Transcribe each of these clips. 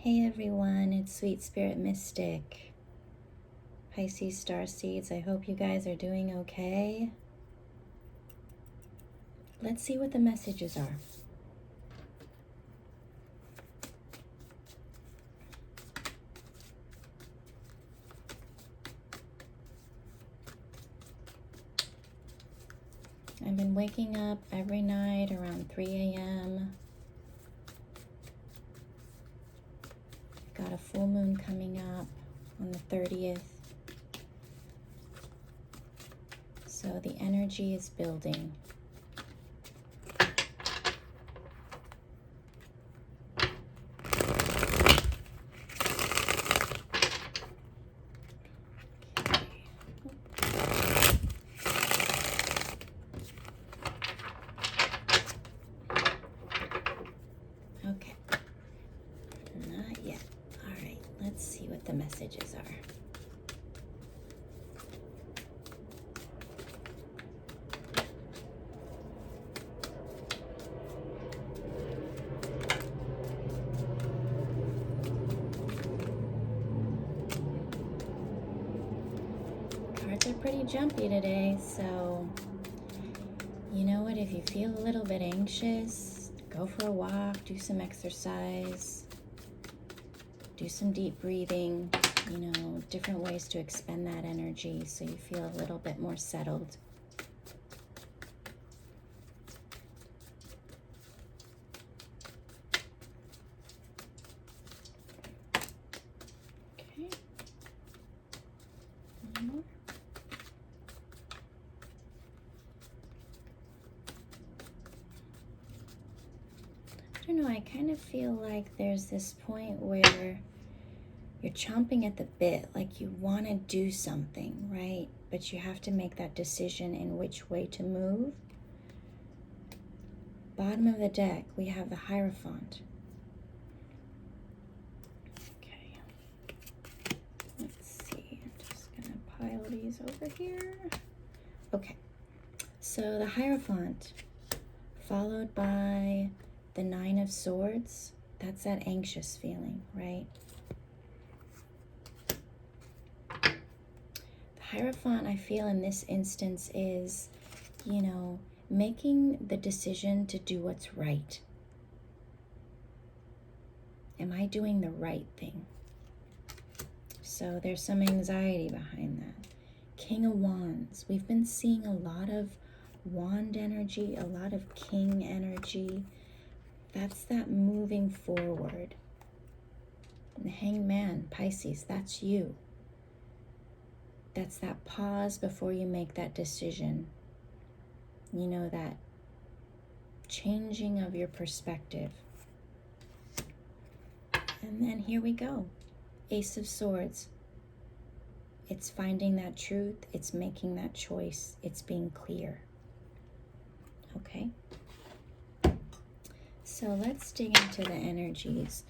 Hey everyone, it's Sweet Spirit Mystic, Pisces Starseeds. I hope you guys are doing okay. Let's see what the messages are. I've been waking up every night around 3 a.m. Got a full moon coming up on the 30th. So the energy is building. Okay. Not yet. All right, let's see what the messages are. Cards are pretty jumpy today, so you know what? If you feel a little bit anxious, go for a walk, do some exercise, do some deep breathing, different ways to expend that energy so you feel a little bit more settled. Okay. One more. I don't know, I kind of feel like there's this point where you're chomping at the bit, like you want to do something, right? But you have to make that decision in which way to move. Bottom of the deck, we have the Hierophant. Okay. Let's see, I'm just going to pile these over here. Okay. So the Hierophant, followed by the Nine of Swords, that's that anxious feeling, right? The Hierophant, I feel in this instance is, making the decision to do what's right. Am I doing the right thing? So there's some anxiety behind that. King of Wands, we've been seeing a lot of wand energy, a lot of king energy. That's that moving forward. And the Hangman, Pisces, that's you. That's that pause before you make that decision. That changing of your perspective. And then here we go. Ace of Swords. It's finding that truth. It's making that choice. It's being clear. Okay? So let's dig into the energies.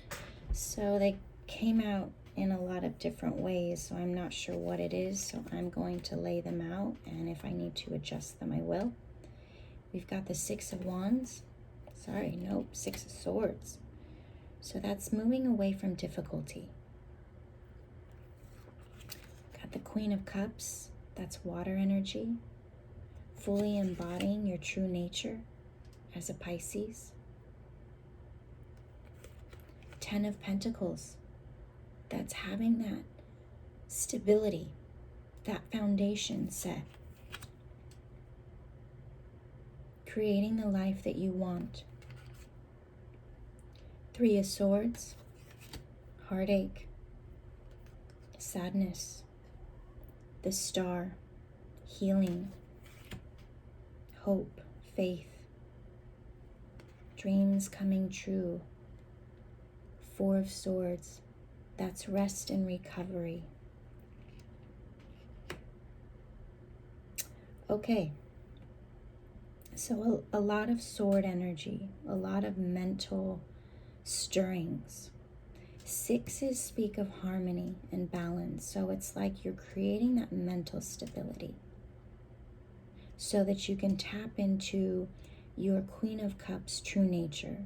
So they came out in a lot of different ways, so I'm not sure what it is, so I'm going to lay them out, and if I need to adjust them, I will. We've got the Six of Wands. Six of Swords. So that's moving away from difficulty. Got the Queen of Cups. That's water energy. Fully embodying your true nature as a Pisces. Ten of Pentacles. That's having that stability, that foundation set. Creating the life that you want. Three of Swords. Heartache. Sadness. The Star. Healing. Hope. Faith. Dreams coming true. Four of Swords. That's rest and recovery. Okay. So a lot of sword energy, a lot of mental stirrings. Sixes speak of harmony and balance. So it's like you're creating that mental stability so that you can tap into your Queen of Cups true nature.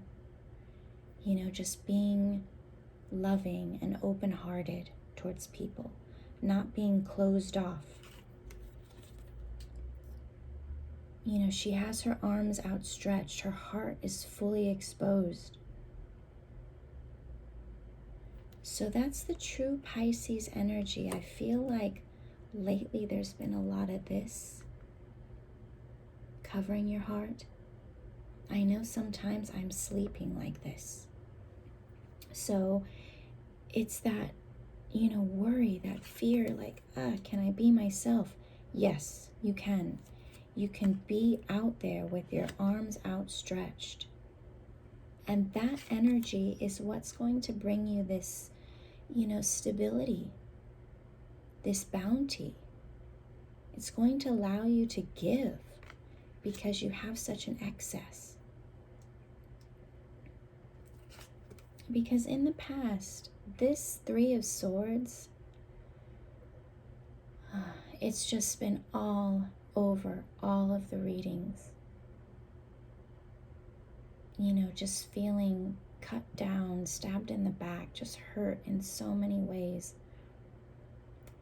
Just being loving and open-hearted towards people, not being closed off. You know, she has her arms outstretched. Her heart is fully exposed. So that's the true Pisces energy. I feel like lately there's been a lot of this covering your heart. I know sometimes I'm sleeping like this. So it's that, you know, worry, that fear, like, can I be myself? Yes, you can. You can be out there with your arms outstretched. And that energy is what's going to bring you this, you know, stability, this bounty. It's going to allow you to give because you have such an excess. Because in the past, this Three of Swords, it's just been all over all of the readings. You know, just feeling cut down, stabbed in the back, just hurt in so many ways.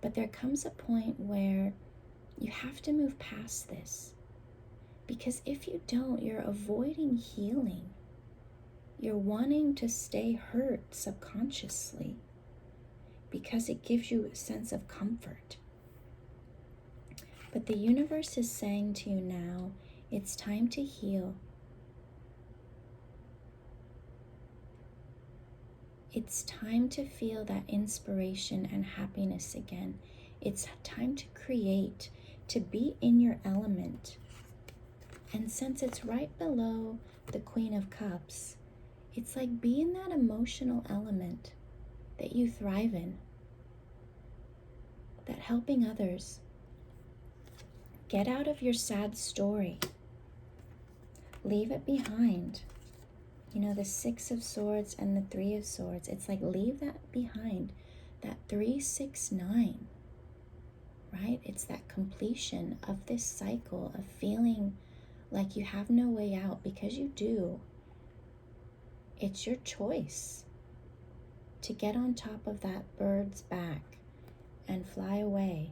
But there comes a point where you have to move past this. Because if you don't, you're avoiding healing. You're wanting to stay hurt subconsciously because it gives you a sense of comfort. But the universe is saying to you now, it's time to heal. It's time to feel that inspiration and happiness again. It's time to create, to be in your element. And since it's right below the Queen of Cups, it's like be in that emotional element that you thrive in, that helping others. Get out of your sad story. Leave it behind. You know, the Six of Swords and the Three of Swords, it's like leave that behind. That 3, 6, 9, right? It's that completion of this cycle of feeling like you have no way out, because you do. It's your choice to get on top of that bird's back and fly away.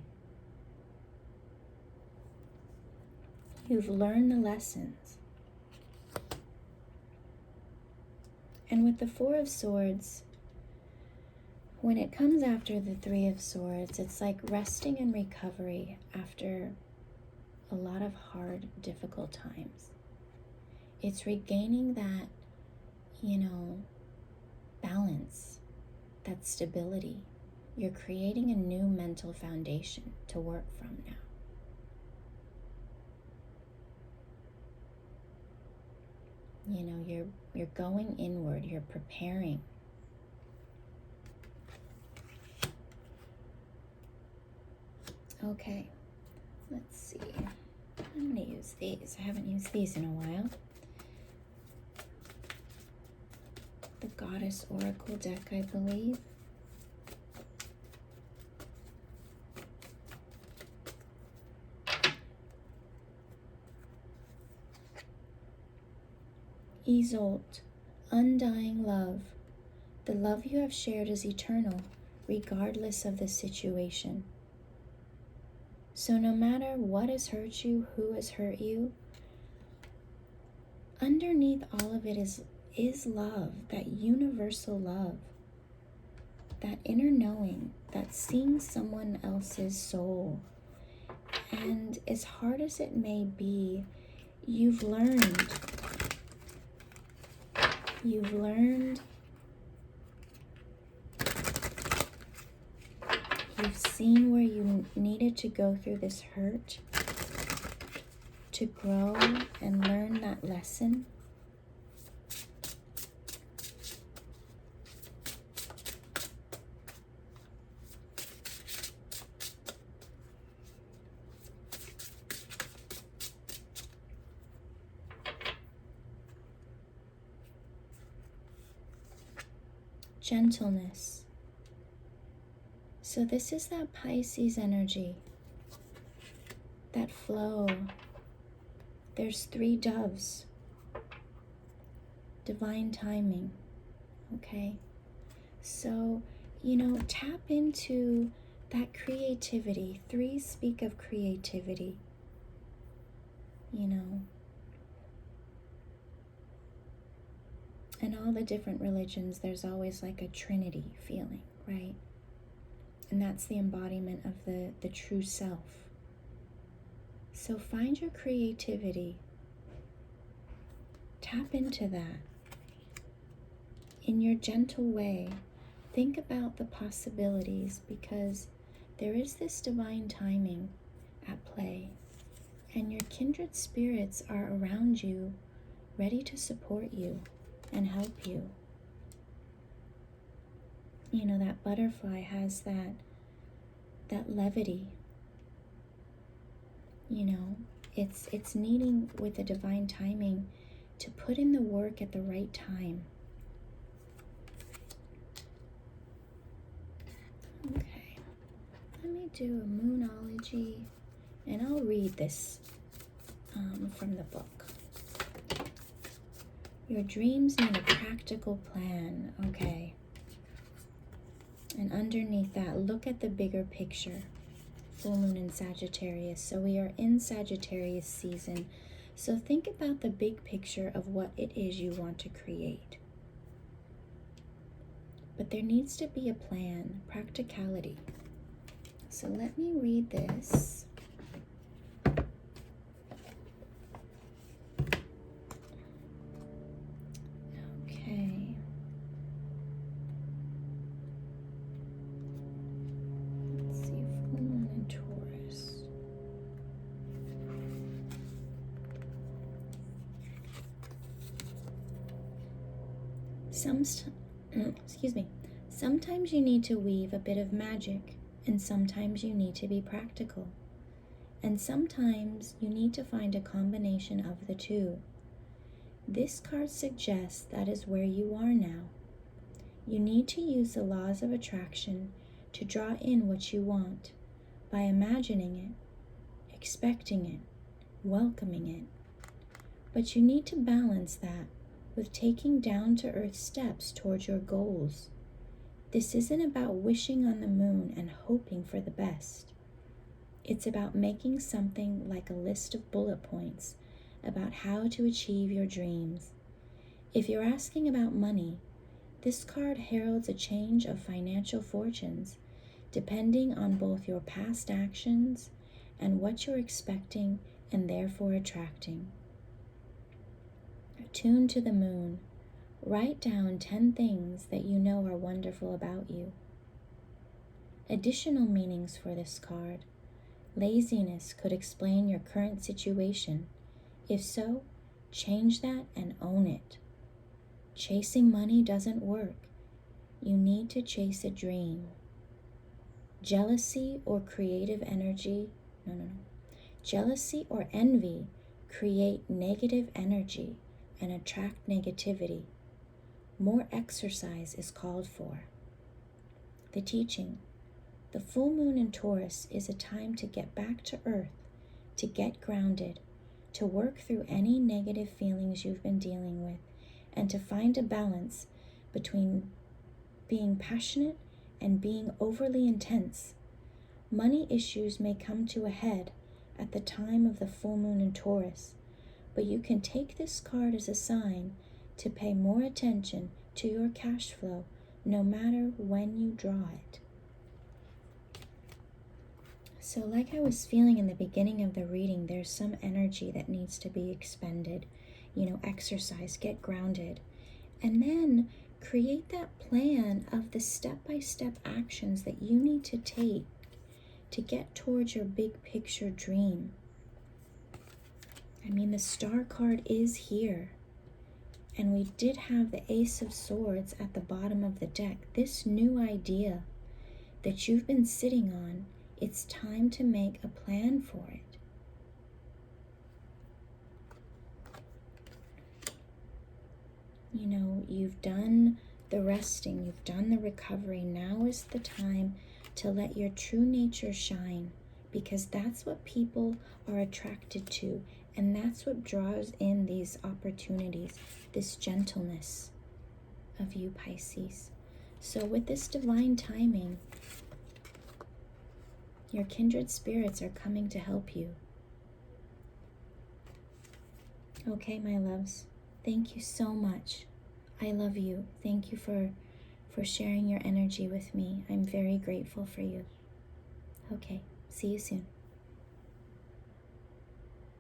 You've learned the lessons. And with the Four of Swords, when it comes after the Three of Swords, it's like resting and recovery after a lot of hard, difficult times. It's regaining that, you know, balance, that stability. You're creating a new mental foundation to work from now. You know, you're going inward, you're preparing. Okay, let's see. I'm going to use these. I haven't used these in a while. The Goddess Oracle deck, I believe. Isolde, undying love. The love you have shared is eternal, regardless of the situation. So no matter what has hurt you, who has hurt you, underneath all of it is love, that universal love, that inner knowing, that seeing someone else's soul. And as hard as it may be, you've learned. You've seen where you needed to go through this hurt to grow and learn that lesson. Gentleness. So this is that Pisces energy, that flow. There's 3 doves, divine timing, okay? So, tap into that creativity. 3 speak of creativity. In all the different religions, there's always like a trinity feeling, right? And that's the embodiment of the true self. So find your creativity. Tap into that. In your gentle way, think about the possibilities, because there is this divine timing at play, and your kindred spirits are around you, ready to support you and help you. That butterfly has that levity. It's needing, with the divine timing, to put in the work at the right time. Okay, let me do a Moonology, and I'll read this from the book. Your dreams need a practical plan, okay? And underneath that, look at the bigger picture. Full moon in Sagittarius. So we are in Sagittarius season. So think about the big picture of what it is you want to create. But there needs to be a plan, practicality. So let me read this. Okay. Let's see, full moon in Taurus. Sometimes you need to weave a bit of magic, and sometimes you need to be practical. And sometimes you need to find a combination of the two. This card suggests that is where you are now. You need to use the laws of attraction to draw in what you want by imagining it, expecting it, welcoming it. But you need to balance that with taking down-to-earth steps towards your goals. This isn't about wishing on the moon and hoping for the best. It's about making something like a list of bullet points about how to achieve your dreams. If you're asking about money, this card heralds a change of financial fortunes, depending on both your past actions and what you're expecting and therefore attracting. Tune to the moon. Write down 10 things that you know are wonderful about you. Additional meanings for this card. Laziness could explain your current situation. If so, change that and own it. Chasing money doesn't work. You need to chase a dream. Jealousy or creative energy, Jealousy or envy create negative energy and attract negativity. More exercise is called for. The teaching. The full moon in Taurus is a time to get back to earth, to get grounded, to work through any negative feelings you've been dealing with, and to find a balance between being passionate and being overly intense. Money issues may come to a head at the time of the full moon in Taurus, but you can take this card as a sign to pay more attention to your cash flow no matter when you draw it. So like I was feeling in the beginning of the reading, there's some energy that needs to be expended. Exercise, get grounded. And then create that plan of the step-by-step actions that you need to take to get towards your big picture dream. The Star card is here. And we did have the Ace of Swords at the bottom of the deck. This new idea that you've been sitting on, it's time to make a plan for it. You've done the resting, you've done the recovery. Now is the time to let your true nature shine, because that's what people are attracted to, and that's what draws in these opportunities, this gentleness of you, Pisces. So with this divine timing, your kindred spirits are coming to help you. Okay, my loves. Thank you so much. I love you. Thank you for sharing your energy with me. I'm very grateful for you. Okay, see you soon.